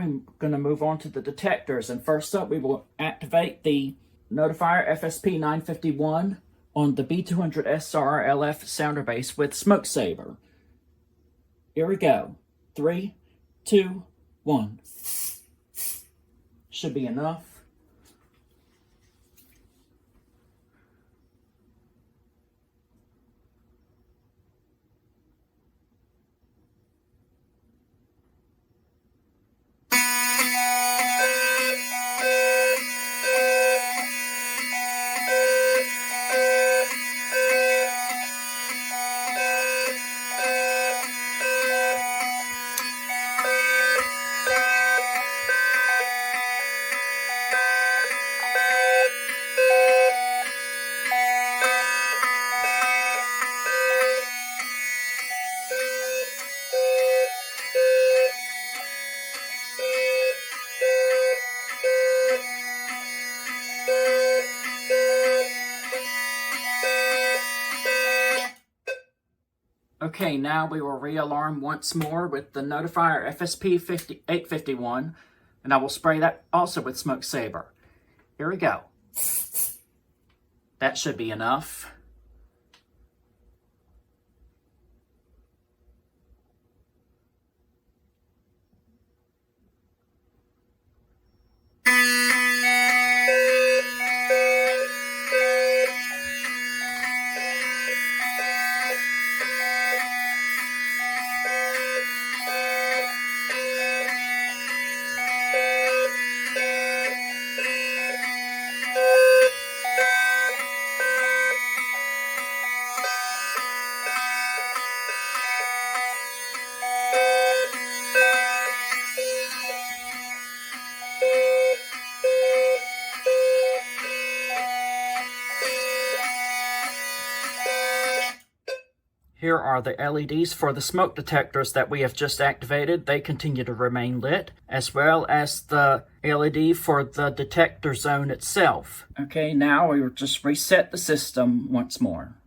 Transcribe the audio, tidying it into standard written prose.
we're going to move on to the detectors. And first up, we will activate the Notifier FSP-951 on the B200SR LF sounder base with Smoke Sabre. Here we go. 3, 2, 1. Should be enough. Okay, now we will re-alarm once more with the Notifier FSP-851, and I will spray that also with Smoke Sabre. Here we go. That should be enough. Here are the LEDs for the smoke detectors that we have just activated. They continue to remain lit, as well as the LED for the detector zone itself. Okay, now we will just reset the system once more.